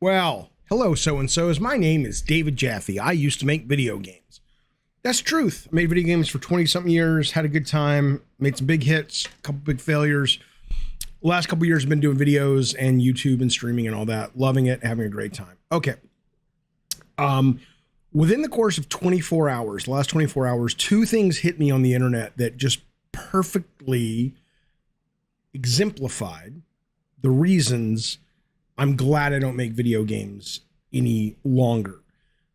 Well, hello, so-and-sos. My name is David Jaffe. I used to make video games. That's the truth. I made video games for 20-something years, had a good time, made some big hits, a couple big failures. The last couple years, I've been doing videos and YouTube and streaming and all that. Loving it, having a great time. Okay. Within the course of 24 hours, the last 24 hours, two things hit me on the internet that just perfectly exemplified the reasons I'm glad I don't make video games any longer.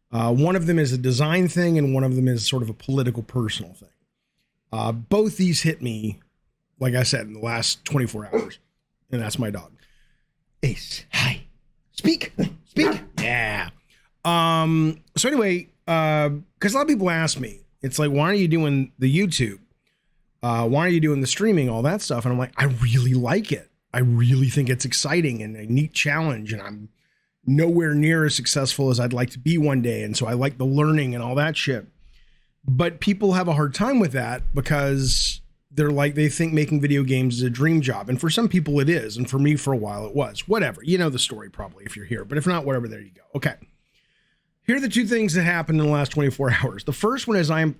One of them is a design thing, and one of them is sort of a political, personal thing. Both these hit me, like I said, in the last 24 hours. And that's my dog. Ace, hi. Speak. Yeah. So anyway, because a lot of people ask me, it's like, why are you doing the YouTube? Why are you doing the streaming, all that stuff? And I'm like, I really like it. I really think it's exciting and a neat challenge, and I'm nowhere near as successful as I'd like to be one day. And so I like the learning and all that shit. But people have a hard time with that because they think making video games is a dream job. And for some people it is. And for me, for a while, it was. Whatever. You know the story probably if you're here. But if not, whatever, there you go. Okay. Here are the two things that happened in the last 24 hours. The first one is I am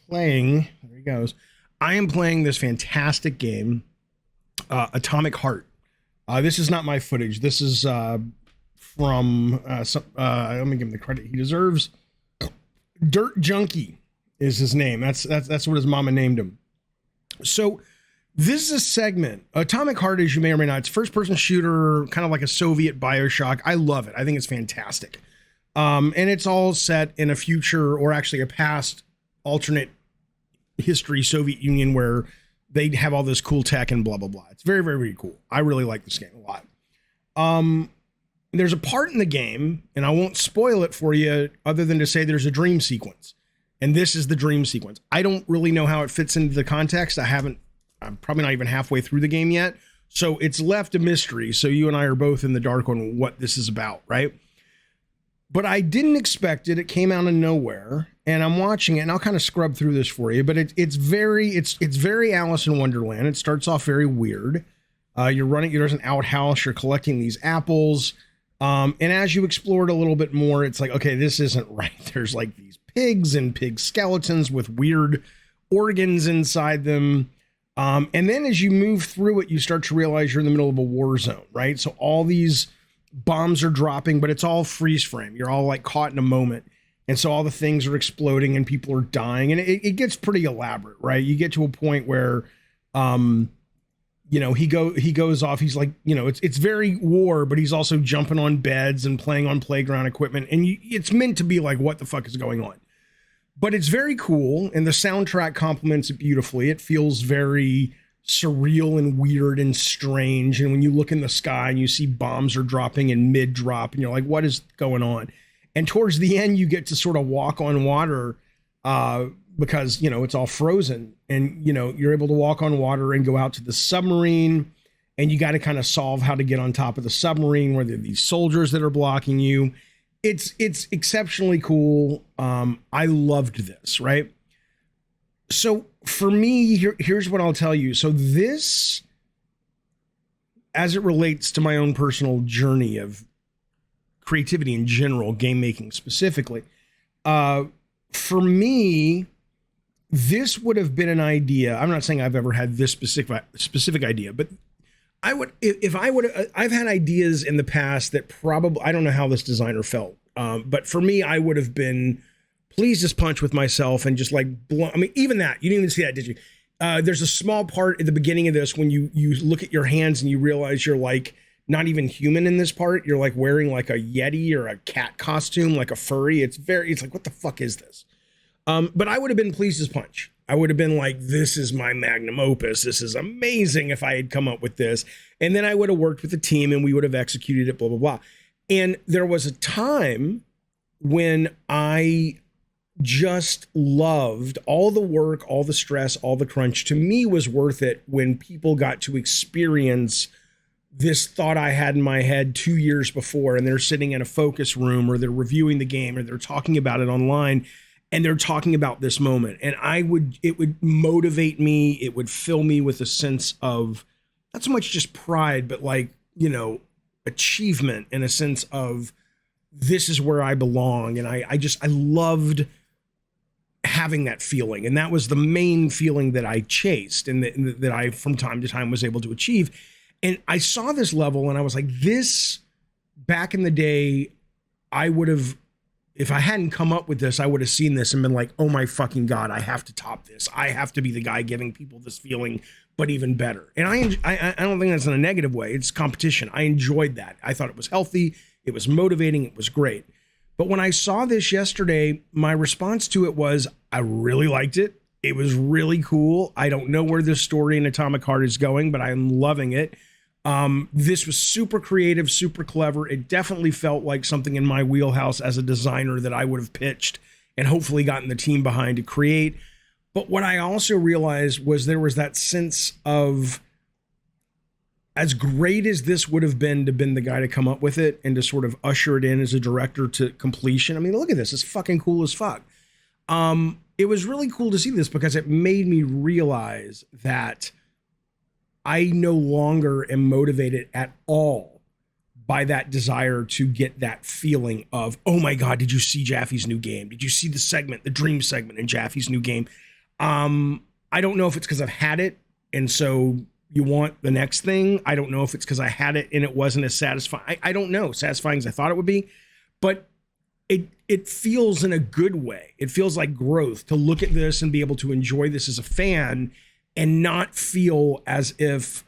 playing this fantastic game, Atomic Heart. This is not my footage. This is from let me give him the credit he deserves. Dirt Junkie is his name. That's what his mama named him. So this is a segment. Atomic Heart, as you may or may not, it's a first-person shooter, kind of like a Soviet Bioshock. I love it. I think it's fantastic. And it's all set in a future, or actually a past alternate history Soviet Union, where they have all this cool tech and blah, blah, blah. It's very, very, very cool. I really like this game a lot. There's a part in the game, and I won't spoil it for you other than to say there's a dream sequence. And this is the dream sequence. I don't really know how it fits into the context. I'm probably not even halfway through the game yet. So it's left a mystery. So you and I are both in the dark on what this is about, right? But I didn't expect it. It came out of nowhere, and I'm watching it, and I'll kind of scrub through this for you. But it's very Alice in Wonderland. It starts off very weird. There's an outhouse. You're collecting these apples, and as you explore it a little bit more, it's like, okay, this isn't right. There's like these pigs and pig skeletons with weird organs inside them. And then as you move through it, you start to realize you're in the middle of a war zone, right? So all these bombs are dropping, but it's all freeze frame. You're all like caught in a moment. And so all the things are exploding and people are dying, and it gets pretty elaborate, right? You get to a point where, he goes off. He's like, it's very war, but he's also jumping on beds and playing on playground equipment. And it's meant to be like, what the fuck is going on? But it's very cool. And the soundtrack complements it beautifully. It feels very surreal and weird and strange. And when you look in the sky and you see bombs are dropping in mid drop, and you're like, what is going on? And towards the end, you get to sort of walk on water, because, it's all frozen, and, you're able to walk on water and go out to the submarine, and you got to kind of solve how to get on top of the submarine where there are these soldiers that are blocking you. It's exceptionally cool. I loved this, right? So for me, here's what I'll tell you. So this, as it relates to my own personal journey of creativity in general, game making specifically, for me, this would have been an idea. I'm not saying I've ever had this specific idea, but I've had ideas in the past that probably, I don't know how this designer felt. But for me, I would have been pleased as punch with myself and just like, even that, you didn't even see that, did you? There's a small part at the beginning of this when you look at your hands and you realize you're like not even human in this part. You're like wearing like a Yeti or a cat costume, like a furry. It's like, what the fuck is this? But I would have been pleased as punch. I would have been like, this is my magnum opus. This is amazing if I had come up with this. And then I would have worked with the team and we would have executed it, blah, blah, blah. And there was a time when I just loved all the work, all the stress, all the crunch. To me was worth it when people got to experience this thought I had in my head 2 years before, and they're sitting in a focus room, or they're reviewing the game, or they're talking about it online, and they're talking about this moment. And it would motivate me. It would fill me with a sense of not so much just pride, but like, achievement and a sense of this is where I belong. And I loved having that feeling. And that was the main feeling that I chased and that I from time to time was able to achieve. And I saw this level and I was like, this back in the day, I would have, if I hadn't come up with this, I would have seen this and been like, oh my fucking God, I have to top this. I have to be the guy giving people this feeling, but even better. And I don't think that's in a negative way. It's competition. I enjoyed that. I thought it was healthy. It was motivating. It was great. But when I saw this yesterday, my response to it was, I really liked it. It was really cool. I don't know where this story in Atomic Heart is going, but I'm loving it. This was super creative, super clever. It definitely felt like something in my wheelhouse as a designer that I would have pitched and hopefully gotten the team behind to create. But what I also realized was there was that sense of, as great as this would have been to been the guy to come up with it and to sort of usher it in as a director to completion. I mean, look at this. It's fucking cool as fuck. It was really cool to see this because it made me realize that I no longer am motivated at all by that desire to get that feeling of, oh my God, did you see Jaffe's new game? Did you see the segment, the dream segment in Jaffe's new game? I don't know if it's because I've had it and so you want the next thing. I don't know if it's because I had it and it wasn't as satisfying. I don't know, satisfying as I thought it would be, but it feels in a good way. It feels like growth to look at this and be able to enjoy this as a fan and not feel as if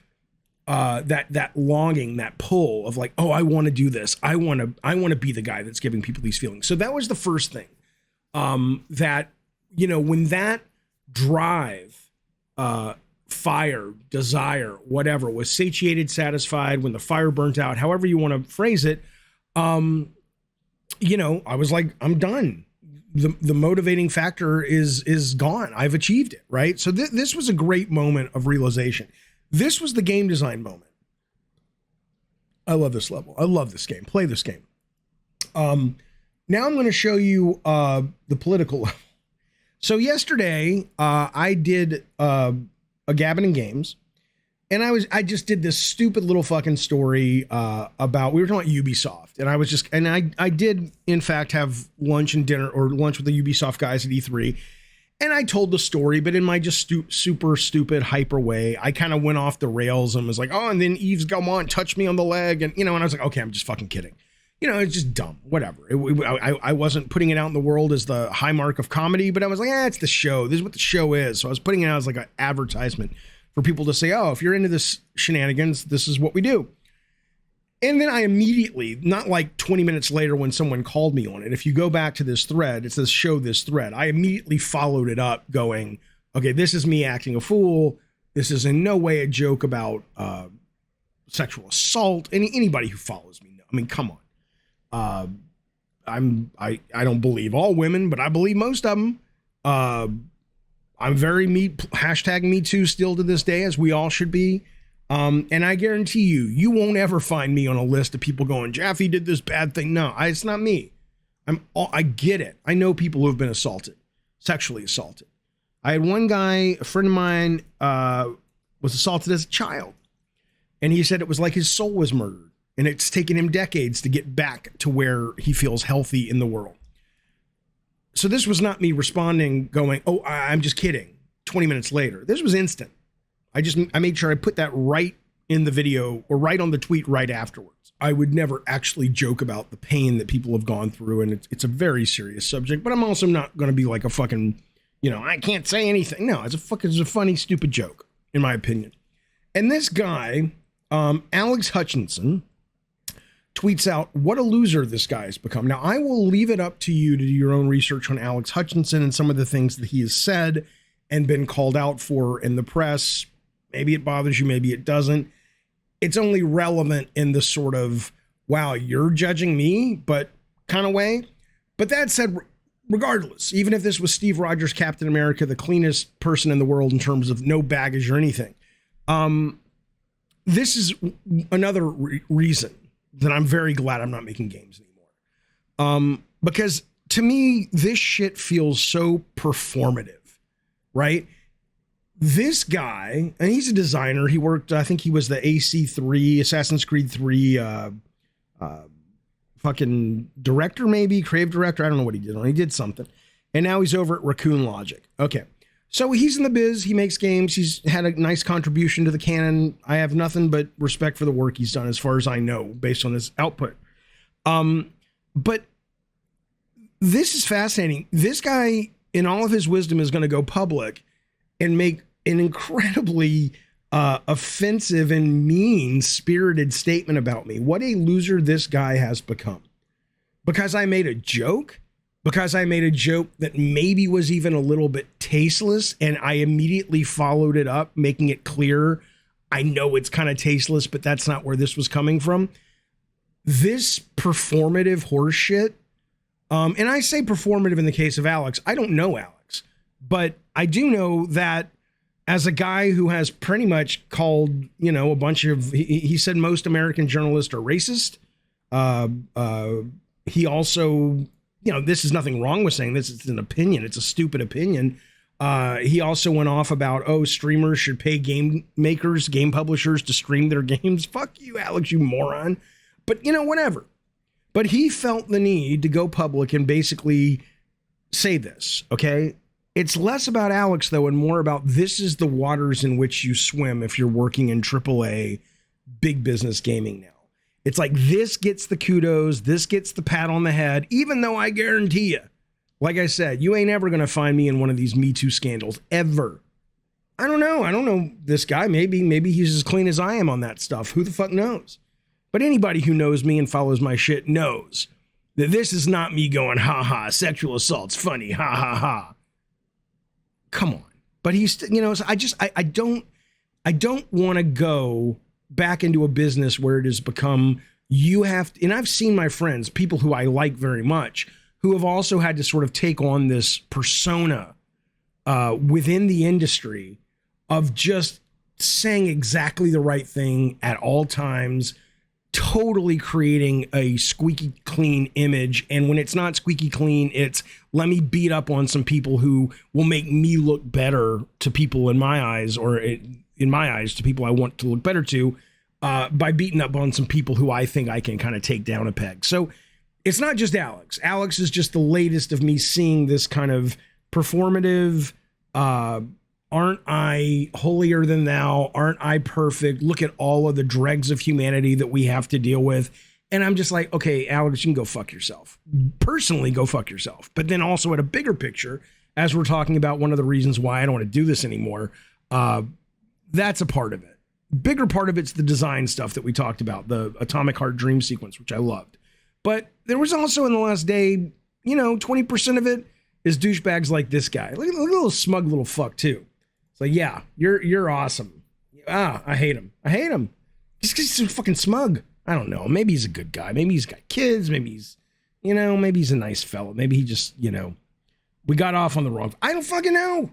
that longing, that pull of like, oh, I want to do this. I want to be the guy that's giving people these feelings. So that was the first thing that, you know, when that drive, fire, desire, whatever was satiated, satisfied, when the fire burnt out, however you want to phrase it, you know, I was like, I'm done. The motivating factor is gone. I've achieved it, right? So this was a great moment of realization. This was the game design moment. I love this level. I love this game. Play this game. Now I'm going to show you the political level. So yesterday I did a Gabbin' and Games, and I just did this stupid little fucking story about, we were talking about Ubisoft, and I did in fact have lunch with the Ubisoft guys at E3, and I told the story, but in my just super stupid hyper way. I kind of went off the rails and was like, oh, and then Yves Galmont touched me on the leg, and you know, and I was like, okay, I'm just fucking kidding. You know, it's just dumb, whatever. I wasn't putting it out in the world as the high mark of comedy, but I was like, it's the show. This is what the show is. So I was putting it out as like an advertisement for people to say, oh, if you're into this shenanigans, this is what we do. And then I immediately, not like 20 minutes later when someone called me on it, if you go back to this thread, it says show this thread. I immediately followed it up going, okay, this is me acting a fool. This is in no way a joke about sexual assault. Anybody who follows me, I mean, come on. I don't believe all women, but I believe most of them. I'm very hashtag me too still to this day, as we all should be. And I guarantee you won't ever find me on a list of people going, Jaffe did this bad thing. No, it's not me. I get it. I know people who have been assaulted, sexually assaulted. I had one guy, a friend of mine, was assaulted as a child, and he said it was like his soul was murdered, and it's taken him decades to get back to where he feels healthy in the world. So this was not me responding going, oh, I'm just kidding. 20 minutes later, this was instant. I made sure I put that right in the video or right on the tweet right afterwards. I would never actually joke about the pain that people have gone through. And it's a very serious subject, but I'm also not going to be like a fucking, you know, I can't say anything. No, it's a funny, stupid joke, in my opinion. And this guy, Alex Hutchinson, tweets out, what a loser this guy has become. Now, I will leave it up to you to do your own research on Alex Hutchinson and some of the things that he has said and been called out for in the press. Maybe it bothers you, maybe it doesn't. It's only relevant in the sort of, wow, you're judging me, but kind of way. But that said, regardless, even if this was Steve Rogers, Captain America, the cleanest person in the world in terms of no baggage or anything, this is another reason that I'm very glad I'm not making games anymore. Because to me, this shit feels so performative, right? This guy, and he's a designer. He worked, I think he was the AC3, Assassin's Creed 3 fucking director, maybe creative director. I don't know what he did. He did something. And now he's over at Raccoon Logic. Okay. So he's in the biz. He makes games. He's had a nice contribution to the canon. I have nothing but respect for the work he's done as far as I know, based on his output. But this is fascinating. This guy, in all of his wisdom, is going to go public and make an incredibly offensive and mean-spirited statement about me. What a loser this guy has become. Because I made a joke? Because I made a joke that maybe was even a little bit tasteless, and I immediately followed it up, making it clear, I know it's kind of tasteless, but that's not where this was coming from. This performative horseshit, and I say performative in the case of Alex. I don't know Alex, but I do know that as a guy who has pretty much called, a bunch of, he said most American journalists are racist. He also, this is nothing wrong with saying this. It's an opinion. It's a stupid opinion. He also went off about, streamers should pay game makers, game publishers to stream their games. Fuck you, Alex, you moron. But, whatever. But he felt the need to go public and basically say this, okay? It's less about Alex, though, and more about this is the waters in which you swim if you're working in AAA big business gaming now. It's like this gets the kudos, this gets the pat on the head, even though I guarantee you, like I said, you ain't ever going to find me in one of these Me Too scandals, ever. I don't know this guy. Maybe he's as clean as I am on that stuff. Who the fuck knows? But anybody who knows me and follows my shit knows that this is not me going, ha ha, sexual assault's funny, ha ha ha. Come on. But he's, so I don't want to go back into a business where it has become, you have to, and I've seen my friends, people who I like very much, who have also had to sort of take on this persona within the industry of just saying exactly the right thing at all times, totally creating a squeaky clean image. And when it's not squeaky clean, it's let me beat up on some people who will make me look better to people in my eyes, or in my eyes to people I want to look better to, by beating up on some people who I think I can kind of take down a peg. So it's not just Alex. Alex is just the latest of me seeing this kind of performative, aren't I holier than thou? Aren't I perfect? Look at all of the dregs of humanity that we have to deal with. And I'm just like, okay, Alex, you can go fuck yourself. Personally, go fuck yourself. But then also at a bigger picture, as we're talking about one of the reasons why I don't want to do this anymore, that's a part of it. Bigger part of it's the design stuff that we talked about, the Atomic Heart Dream sequence, which I loved. But there was also in the last day, 20% of it is douchebags like this guy. Look at the little smug little fuck too. It's like, yeah, you're awesome. I hate him. Just 'cause he's so fucking smug. I don't know. Maybe he's a good guy. Maybe he's got kids. Maybe he's, maybe he's a nice fellow. Maybe he just, we got off on the wrong. I don't fucking know.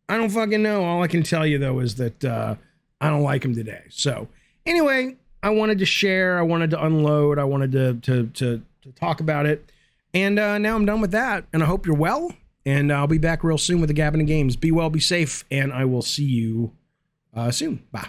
All I can tell you though is that I don't like him today. So anyway, I wanted to share. I wanted to unload. I wanted to talk about it. And now I'm done with that. And I hope you're well. And I'll be back real soon with the Gabbin' of Games. Be well, be safe, and I will see you soon. Bye.